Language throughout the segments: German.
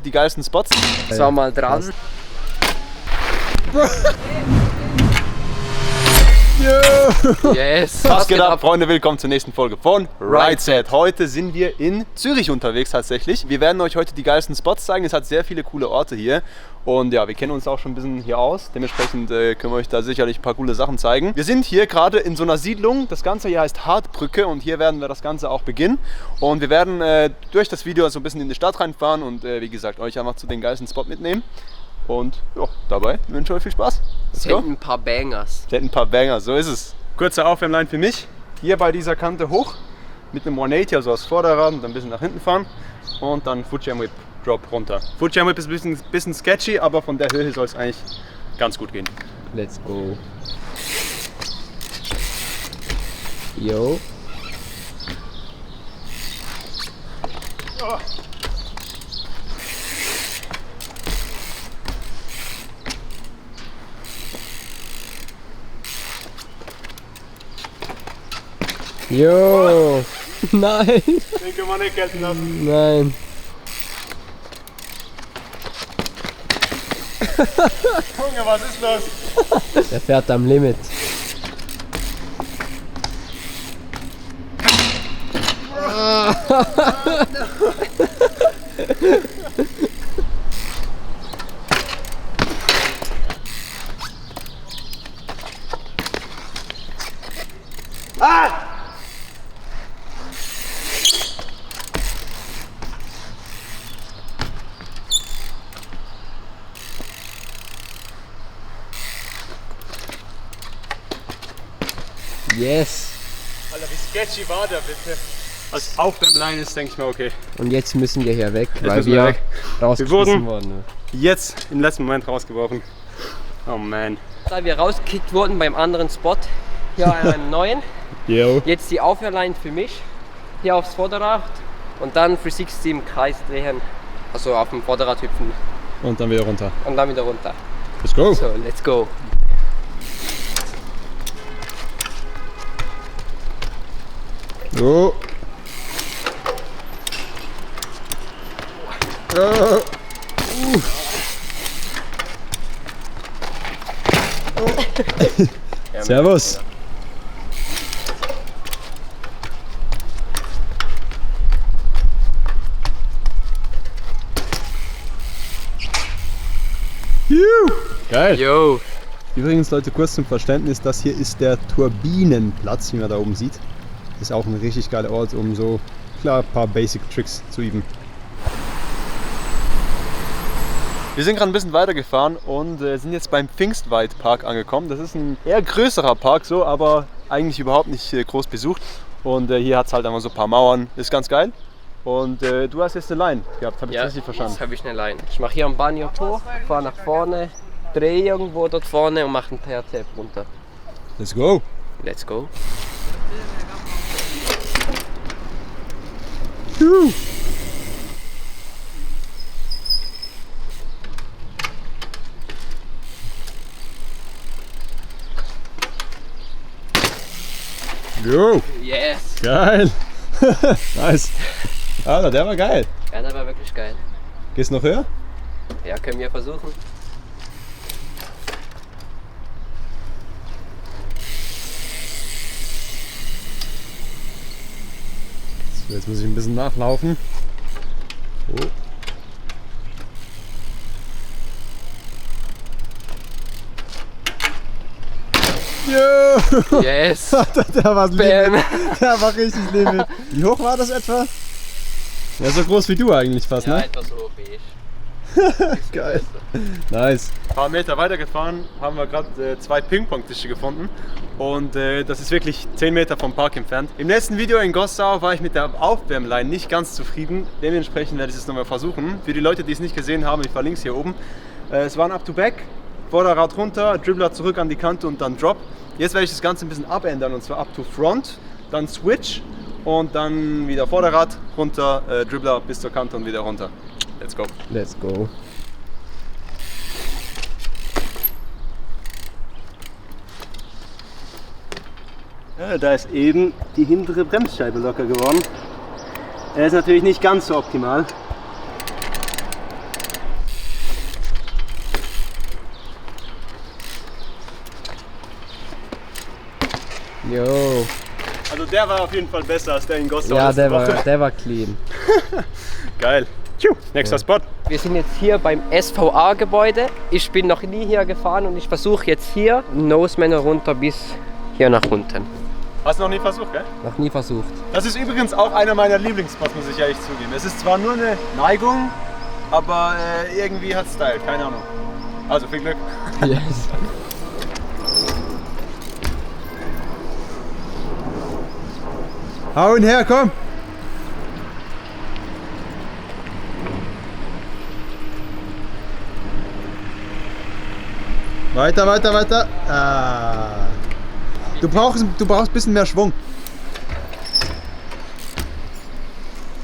Die geilsten Spots. So, mal dran. Yes! Was geht ab, Freunde? Willkommen zur nächsten Folge von RideSet. Heute sind wir in Zürich unterwegs tatsächlich. Wir werden euch heute die geilsten Spots zeigen. Es hat sehr viele coole Orte hier. Und ja, wir kennen uns auch schon ein bisschen hier aus. Dementsprechend können wir euch da sicherlich ein paar coole Sachen zeigen. Wir sind hier gerade in so einer Siedlung. Das Ganze hier heißt Hartbrücke und hier werden wir das Ganze auch beginnen. Und wir werden durch das Video so ein bisschen in die Stadt reinfahren und wie gesagt, euch einfach zu den geilsten Spot mitnehmen. Und ja, dabei wünsche ich euch viel Spaß. Es sind ein paar Bangers. Es ein paar Bangers, so ist es. Kurze Aufwärmline für mich. Hier bei dieser Kante hoch mit einem 180, also aus Vorderrad und dann ein bisschen nach hinten fahren. Und dann Footjam Whip Drop runter. Footjam Whip ist ein bisschen sketchy, aber von der Höhe soll es eigentlich ganz gut gehen. Let's go. Yo. Oh. Jo! Nein! Den können wir nicht gelten lassen. Nein! Junge, was ist los? Der fährt am Limit. Ah! Yes! Alter, wie sketchy war der bitte? Als Aufwärmline ist, denke ich mal, okay. Und jetzt müssen wir hier weg, Jetzt weil müssen wir weg. rausgeschmissen wurden. Jetzt im letzten Moment rausgeworfen. Oh man. Da wir rausgekickt wurden beim anderen Spot, hier an einem neuen. Yo. Jetzt die Aufwärmline für mich, hier aufs Vorderrad und dann 360 im Kreis drehen, also auf dem Vorderrad hüpfen Und dann wieder runter. und dann wieder runter. Let's go. So, let's go. So. Servus. Geil. Yo. Übrigens, Leute, kurz zum Verständnis, das hier ist der Turbinenplatz, wie man da oben sieht. Ist auch ein richtig geiler Ort, um so klar ein paar Basic Tricks zu üben. Wir sind gerade ein bisschen weitergefahren und sind jetzt beim Pfingstweid Park angekommen. Das ist ein eher größerer Park, so, aber eigentlich überhaupt nicht groß besucht. Und hier hat es halt einfach so ein paar Mauern. Ist ganz geil. Und du hast jetzt eine Line gehabt, habe ich richtig verstanden. Jetzt habe ich eine Line. Ich mache hier am Bahnhof hoch, fahre nach vorne, drehe irgendwo dort vorne und mache einen TRT runter. Let's go! Let's go. Jo! Yes! Geil! Nice! Alter, der war geil! Ja, das war wirklich geil. Gehst du noch höher? Ja, können wir versuchen. So, jetzt muss ich ein bisschen nachlaufen. Oh. Jo! Yes! Der war Bam. Der war richtig Limit. Wie hoch war das etwa? Ja, so groß wie du eigentlich fast, Ja, ne? etwas so hoch wie ich. Geil. Nice. Ein paar Meter weiter gefahren, haben wir gerade 2 Ping-Pong-Tische gefunden. Und das ist wirklich 10 Meter vom Park entfernt. Im letzten Video in Gossau war ich mit der Aufwärmline nicht ganz zufrieden. Dementsprechend werde ich es nochmal versuchen. Für die Leute, die es nicht gesehen haben, ich verlinke es hier oben. Es war ein Up-to-Back, Vorderrad runter, Dribbler zurück an die Kante und dann Drop. Jetzt werde ich das Ganze ein bisschen abändern und zwar Up-to-Front, dann Switch und dann wieder Vorderrad runter, Dribbler bis zur Kante und wieder runter. Let's go. Let's go. Ja, da ist eben die hintere Bremsscheibe locker geworden. Er ist natürlich nicht ganz so optimal. Jo. Also der war auf jeden Fall besser als der in Gossau. Ja, der war clean. Geil. Nächster Spot. Wir sind jetzt hier beim SVA-Gebäude. Ich bin noch nie hier gefahren und ich versuche jetzt hier Noseman runter bis hier nach unten. Hast du noch nie versucht, gell? Noch nie versucht. Das ist übrigens auch einer meiner Lieblingsspots, muss ich ehrlich zugeben. Es ist zwar nur eine Neigung, aber irgendwie hat Style, keine Ahnung. Also viel Glück. Yes. Hau ihn her, komm! Weiter, weiter, weiter. Ah. Du brauchst ein bisschen mehr Schwung.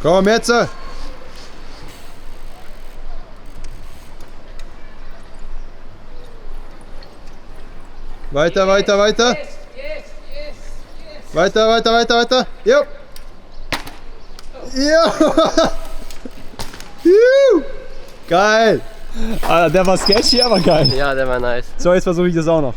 Komm jetzt! Weiter, weiter, weiter. Weiter, weiter, weiter, weiter. Jo. Jo. Geil. Ah, der war sketchy, aber geil. Ja, der war nice. So, jetzt versuche ich das auch noch.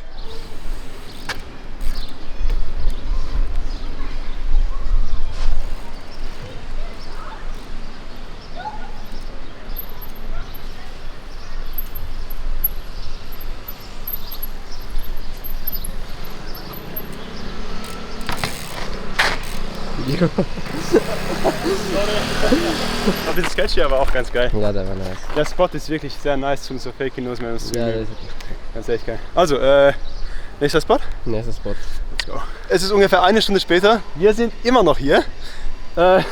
Ein bisschen sketchy, aber auch ganz geil. Ja, der war nice. Der Spot ist wirklich sehr nice zum so Fake Noseman zu Ja, üben. Ganz echt geil. Also, nächster Spot? Nächster Spot. Let's go. Es ist ungefähr eine Stunde später. Wir sind immer noch hier. Der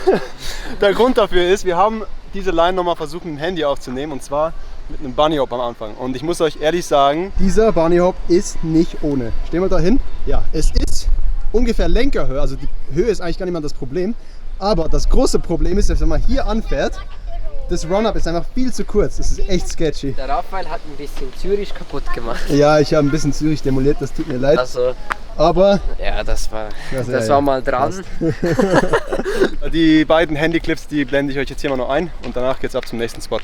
Grund dafür ist, wir haben diese Line nochmal versucht mit dem Handy aufzunehmen und zwar mit einem Bunny Hop am Anfang. Und ich muss euch ehrlich sagen, dieser Bunny Hop ist nicht ohne. Stehen wir da hin? Ja, es ist ungefähr Lenkerhöhe, also die Höhe ist eigentlich gar nicht mal das Problem. Aber das große Problem ist, dass wenn man hier anfährt, das Run-Up ist einfach viel zu kurz. Das ist echt sketchy. Der Raphael hat ein bisschen Zürich kaputt gemacht. Ja, ich habe ein bisschen Zürich demoliert, das tut mir leid. Also, aber ja, das war mal dran. Die beiden Handyclips, die blende ich euch jetzt hier mal noch ein und danach geht's ab zum nächsten Spot.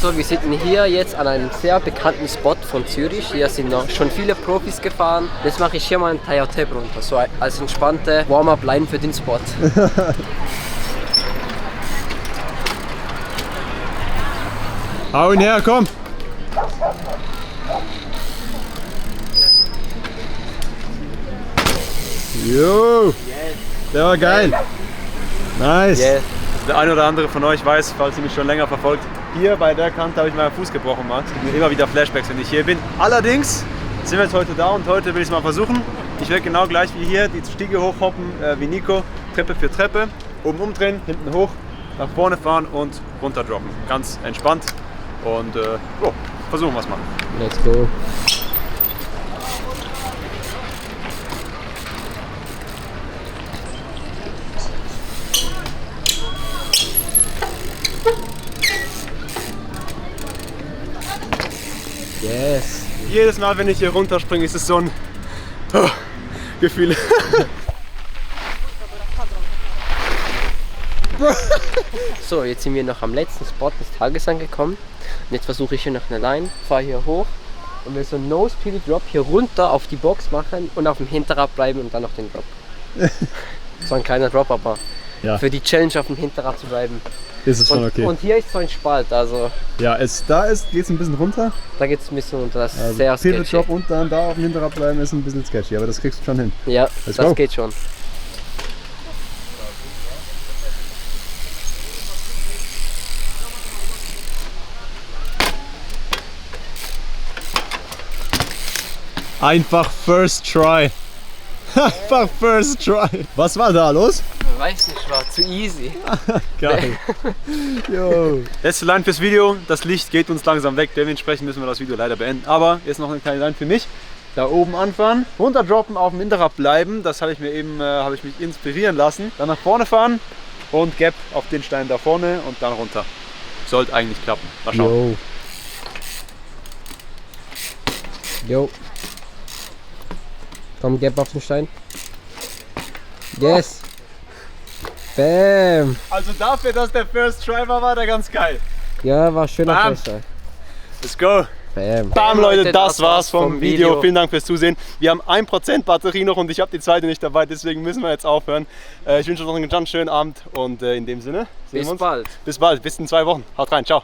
So, wir sind hier jetzt an einem sehr bekannten Spot von Zürich. Hier sind noch schon viele Profis gefahren. Jetzt mache ich hier mal einen Tire-Tap runter, so als entspannte Warm-Up-Line für den Spot. Hau ihn her, komm! Jo! Der war geil! Nice! Yes. Der eine oder andere von euch weiß, falls ihr mich schon länger verfolgt, hier bei der Kante habe ich meinen Fuß gebrochen, Mann. Es gibt mir immer wieder Flashbacks, wenn ich hier bin. Allerdings sind wir jetzt heute da und heute will ich es mal versuchen. Ich werde genau gleich wie hier die Stiege hochhoppen wie Nico, Treppe für Treppe, oben umdrehen, hinten hoch, nach vorne fahren und runter droppen. Ganz entspannt und versuchen wir es mal. Let's go. Yes. Jedes Mal, wenn ich hier runterspringe, ist es so ein Gefühl. So, jetzt sind wir noch am letzten Spot des Tages angekommen. Und jetzt versuche ich hier noch eine Line, fahre hier hoch und will so einen Nose-Peel-Drop hier runter auf die Box machen und auf dem Hinterrad bleiben und dann noch den Drop. So ein kleiner Drop, aber ja, für die Challenge auf dem Hinterrad zu bleiben. Ist es schon okay. Und hier ist so ein Spalt, also... Ja, geht es ein bisschen runter. Da geht es ein bisschen runter, das ist Also sehr sketchy. Drop und dann da auf dem Hinterrad bleiben ist ein bisschen sketchy, aber das kriegst du schon hin. Ja, Let's das go. geht schon. Einfach first try. Einfach first try. Was war da los? Ich weiß nicht, war zu easy. Geil. Jo. Letzte Line fürs Video. Das Licht geht uns langsam weg, dementsprechend müssen wir das Video leider beenden. Aber jetzt noch eine kleine Line für mich. Da oben anfahren, runter droppen, auf dem Hinterrad bleiben. Das habe ich mir eben, habe ich mich inspirieren lassen. Dann nach vorne fahren und Gap auf den Stein da vorne und dann runter. Sollte eigentlich klappen. Mal schauen. Jo. Komm, gib auf den Stein. Yes. Bam. Also dafür, dass der First Try war der ganz geil. Ja, war schöner Fächer. Let's go. Bam Leute, das war's vom Video. Vielen Dank fürs Zusehen. Wir haben 1% Batterie noch und ich habe die zweite nicht dabei, deswegen müssen wir jetzt aufhören. Ich wünsche euch noch einen ganz schönen Abend und in dem Sinne sehen wir uns. Bis bald. Bis bald, bis in 2 Wochen. Haut rein, ciao.